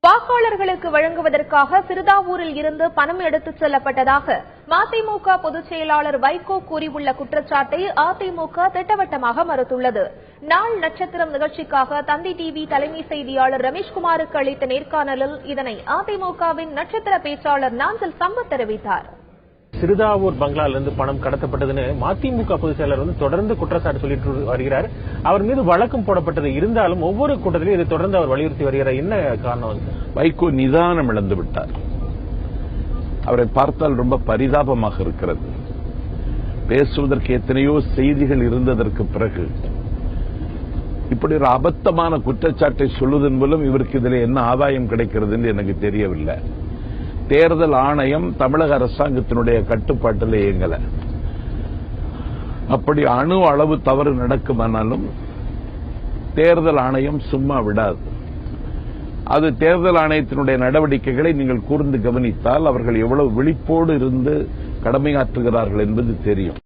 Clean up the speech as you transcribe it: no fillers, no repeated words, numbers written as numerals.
வாக்காளர்களுக்கு வழங்குவதற்காக சிறுதாவூரில் இருந்து பணம் எடுத்துச் செல்லப்பட்டதாக மதிமுக பொதுச் செயலாளர் வைகோ கூறியுள்ள குற்றச்சாட்டை அதிமுக திட்டவட்டமாக மறுத்துள்ளது. நாள் நட்சத்திரம் நிகழ்ச்சிக்காக தந்தி டிவி தலைமை செய்தியாளர் ரமேஷ்குமாருக்கு அளித்த நேர்காணலில் இதனை அதிமுகவின் நட்சத்திர பேச்சாளர் நாஞ்சில் சம்பத் தெரிவித்தார். சிறுதாவூர் பங்களாவிலிருந்து பணம் கடத்தப்பட்டதுன்னு மதிமுக பொதுச் செயலர் தொடர்ந்து குற்றச்சாட்டு சொல்லிட்டு வருகிறார். அவர் மீது வழக்கம் போடப்பட்டது இருந்தாலும் ஒவ்வொரு கூட்டத்திலும் இதை தொடர்ந்து அவர் வலியுறுத்தி வருகிறார். என்ன காரணம்? வைகோ நிதானம் இழந்து விட்டார். அவரை பார்த்தால் ரொம்ப பரிதாபமாக இருக்கிறது. பேசுவதற்கு எத்தனையோ செய்திகள் இருந்ததற்கு பிறகு இப்படி ஒரு அபத்தமான குற்றச்சாட்டை சொல்வதன் மூலம் இவருக்கு இதில் என்ன ஆதாயம் கிடைக்கிறது என்று எனக்கு தெரியவில்லை. தேர்தல் ஆணையம் தமிழக அரசாங்கத்தினுடைய கட்டுப்பாட்டில் இயங்கல. அப்படி அணு அளவு தவறு நடக்குமானாலும் தேர்தல் ஆணையம் சும்மா விடாது. அது தேர்தல் ஆணையத்தினுடைய நடவடிக்கைகளை நீங்கள் கூர்ந்து கவனித்தால் அவர்கள் எவ்வளவு விழிப்போடு இருந்து கடமையாற்றுகிறார்கள் என்பது தெரியும்.